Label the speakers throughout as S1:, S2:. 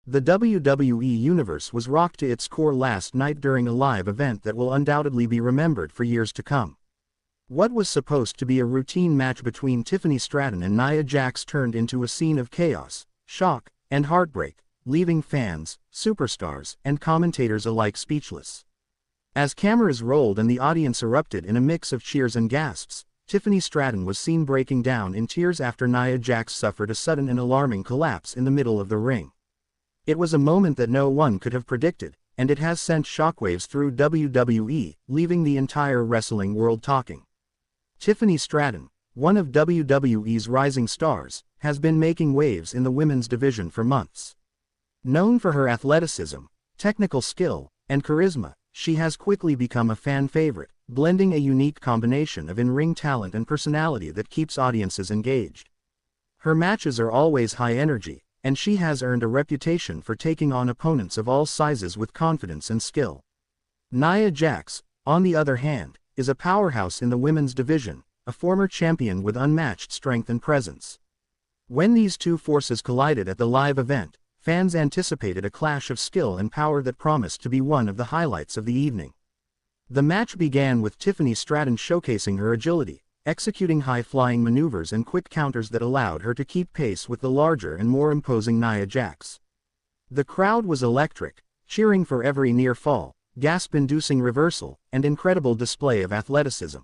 S1: The WWE Universe was rocked to its core last night during a live event that will undoubtedly be remembered for years to come. What was supposed to be a routine match between Tiffany Stratton and Nia Jax turned into a scene of chaos, shock, and heartbreak, leaving fans, superstars, and commentators alike speechless. As cameras rolled and the audience erupted in a mix of cheers and gasps, Tiffany Stratton was seen breaking down in tears after Nia Jax suffered a sudden and alarming collapse in the middle of the ring. It was a moment that no one could have predicted, and it has sent shockwaves through WWE, leaving the entire wrestling world talking. Tiffany Stratton, one of WWE's rising stars, has been making waves in the women's division for months. Known for her athleticism, technical skill, and charisma, she has quickly become a fan favorite, blending a unique combination of in-ring talent and personality that keeps audiences engaged. Her matches are always high energy, and she has earned a reputation for taking on opponents of all sizes with confidence and skill. Nia Jax, on the other hand, is a powerhouse in the women's division, a former champion with unmatched strength and presence. When these two forces collided at the live event, fans anticipated a clash of skill and power that promised to be one of the highlights of the evening. The match began with Tiffany Stratton showcasing her agility, executing high-flying maneuvers and quick counters that allowed her to keep pace with the larger and more imposing Nia Jax. The crowd was electric, cheering for every near fall, gasp-inducing reversal, and incredible display of athleticism.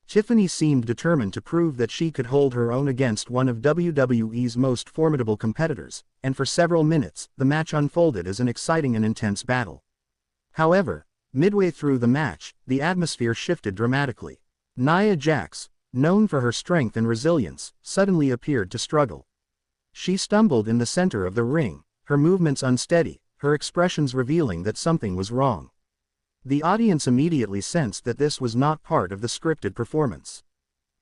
S1: Tiffany seemed determined to prove that she could hold her own against one of WWE's most formidable competitors, and for several minutes, the match unfolded as an exciting and intense battle. However, midway through the match, the atmosphere shifted dramatically. Nia Jax, known for her strength and resilience, suddenly appeared to struggle. She stumbled in the center of the ring, her movements unsteady, her expressions revealing that something was wrong. The audience immediately sensed that this was not part of the scripted performance.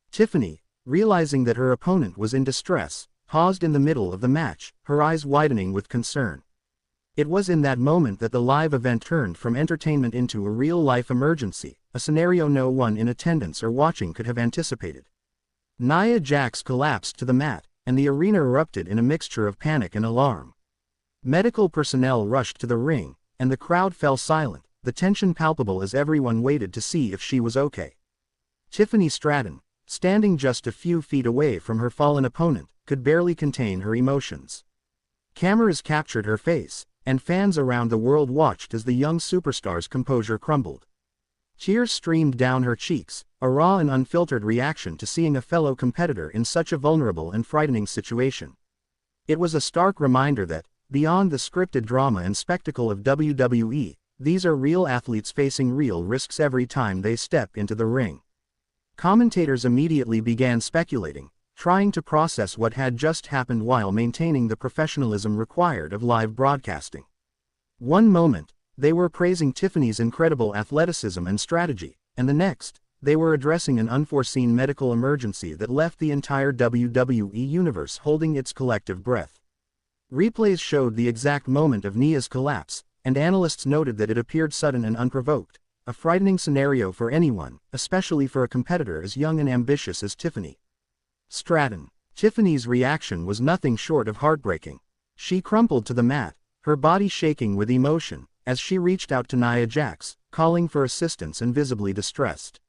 S1: Tiffany, realizing that her opponent was in distress, paused in the middle of the match, her eyes widening with concern. It was in that moment that the live event turned from entertainment into a real-life emergency, a scenario no one in attendance or watching could have anticipated. Nia Jax collapsed to the mat, and the arena erupted in a mixture of panic and alarm. Medical personnel rushed to the ring, and the crowd fell silent, the tension palpable as everyone waited to see if she was okay. Tiffany Stratton, standing just a few feet away from her fallen opponent, could barely contain her emotions. Cameras captured her face, and fans around the world watched as the young superstar's composure crumbled. Tears streamed down her cheeks, a raw and unfiltered reaction to seeing a fellow competitor in such a vulnerable and frightening situation. It was a stark reminder that, beyond the scripted drama and spectacle of WWE, these are real athletes facing real risks every time they step into the ring. Commentators immediately began speculating, trying to process what had just happened while maintaining the professionalism required of live broadcasting. One moment, they were praising Tiffany's incredible athleticism and strategy, and the next, they were addressing an unforeseen medical emergency that left the entire WWE universe holding its collective breath. Replays showed the exact moment of Nia's collapse, and analysts noted that it appeared sudden and unprovoked, a frightening scenario for anyone, especially for a competitor as young and ambitious as Tiffany Stratton. Tiffany's reaction was nothing short of heartbreaking. She crumpled to the mat, her body shaking with emotion, as she reached out to Nia Jax, calling for assistance and visibly distressed.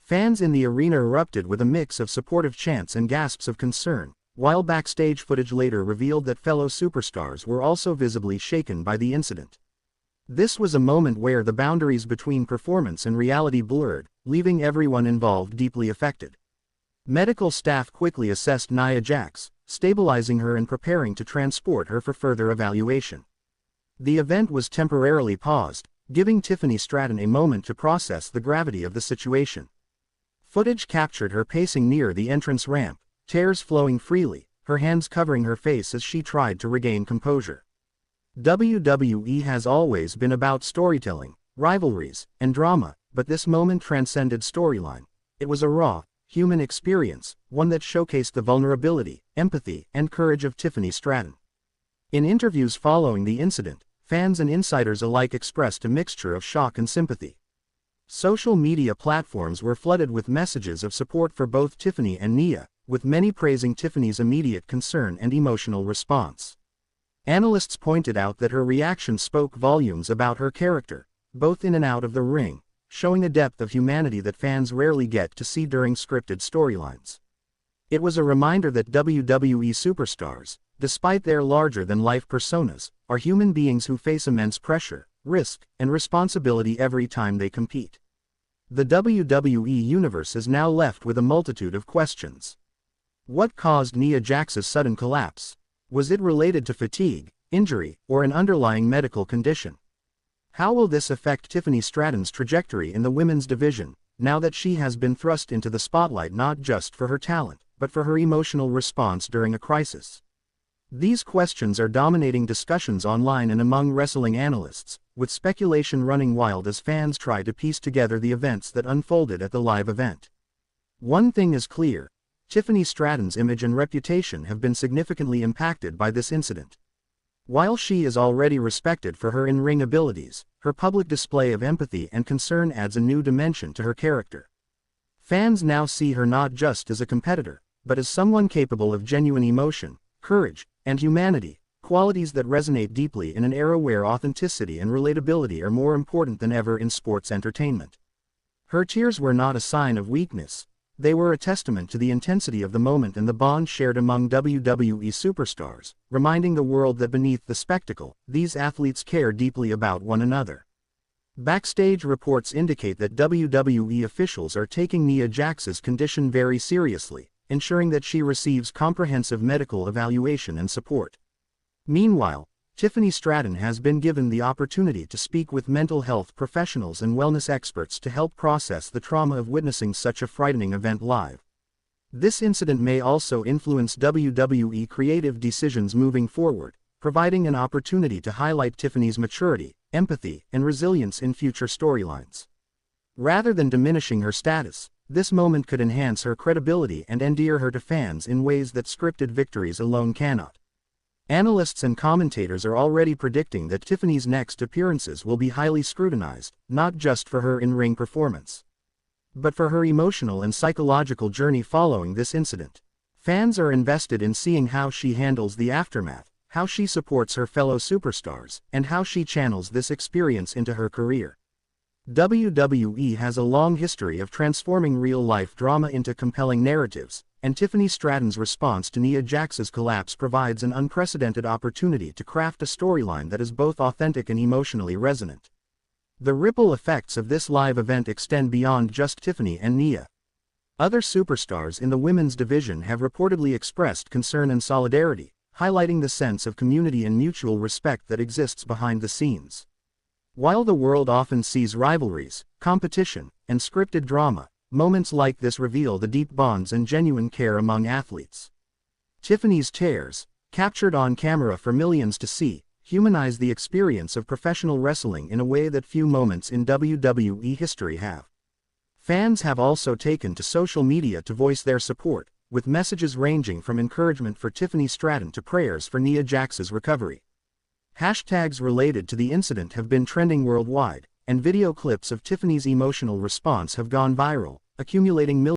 S1: Fans in the arena erupted with a mix of supportive chants and gasps of concern, while backstage footage later revealed that fellow superstars were also visibly shaken by the incident. This was a moment where the boundaries between performance and reality blurred, leaving everyone involved deeply affected. Medical staff quickly assessed Nia Jax, stabilizing her and preparing to transport her for further evaluation. The event was temporarily paused, giving Tiffany Stratton a moment to process the gravity of the situation. Footage captured her pacing near the entrance ramp, tears flowing freely, her hands covering her face as she tried to regain composure. WWE has always been about storytelling, rivalries, and drama, but this moment transcended storyline. It was a raw, human experience, one that showcased the vulnerability, empathy, and courage of Tiffany Stratton. In interviews following the incident, fans and insiders alike expressed a mixture of shock and sympathy. Social media platforms were flooded with messages of support for both Tiffany and Nia, with many praising Tiffany's immediate concern and emotional response. Analysts pointed out that her reaction spoke volumes about her character, both in and out of the ring, showing a depth of humanity that fans rarely get to see during scripted storylines. It was a reminder that WWE superstars, despite their larger-than-life personas, are human beings who face immense pressure, risk, and responsibility every time they compete. The WWE Universe is now left with a multitude of questions. What caused Nia Jax's sudden collapse? Was it related to fatigue, injury, or an underlying medical condition? How will this affect Tiffany Stratton's trajectory in the women's division, now that she has been thrust into the spotlight not just for her talent, but for her emotional response during a crisis? These questions are dominating discussions online and among wrestling analysts, with speculation running wild as fans try to piece together the events that unfolded at the live event. One thing is clear: Tiffany Stratton's image and reputation have been significantly impacted by this incident. While she is already respected for her in-ring abilities, her public display of empathy and concern adds a new dimension to her character. Fans now see her not just as a competitor, but as someone capable of genuine emotion, courage, and humanity, qualities that resonate deeply in an era where authenticity and relatability are more important than ever in sports entertainment. Her tears were not a sign of weakness. They were a testament to the intensity of the moment and the bond shared among WWE superstars, reminding the world that beneath the spectacle, these athletes care deeply about one another. Backstage reports indicate that WWE officials are taking Nia Jax's condition very seriously, ensuring that she receives comprehensive medical evaluation and support. Meanwhile, Tiffany Stratton has been given the opportunity to speak with mental health professionals and wellness experts to help process the trauma of witnessing such a frightening event live. This incident may also influence WWE creative decisions moving forward, providing an opportunity to highlight Tiffany's maturity, empathy, and resilience in future storylines. Rather than diminishing her status, this moment could enhance her credibility and endear her to fans in ways that scripted victories alone cannot. Analysts and commentators are already predicting that Tiffany's next appearances will be highly scrutinized, not just for her in-ring performance, but for her emotional and psychological journey following this incident. Fans are invested in seeing how she handles the aftermath, how she supports her fellow superstars, and how she channels this experience into her career. WWE has a long history of transforming real-life drama into compelling narratives, and Tiffany Stratton's response to Nia Jax's collapse provides an unprecedented opportunity to craft a storyline that is both authentic and emotionally resonant. The ripple effects of this live event extend beyond just Tiffany and Nia. Other superstars in the women's division have reportedly expressed concern and solidarity, highlighting the sense of community and mutual respect that exists behind the scenes. While the world often sees rivalries, competition, and scripted drama, moments like this reveal the deep bonds and genuine care among athletes. Tiffany's tears, captured on camera for millions to see, humanize the experience of professional wrestling in a way that few moments in WWE history have. Fans have also taken to social media to voice their support, with messages ranging from encouragement for Tiffany Stratton to prayers for Nia Jax's recovery. Hashtags related to the incident have been trending worldwide, and video clips of Tiffany's emotional response have gone viral, accumulating millions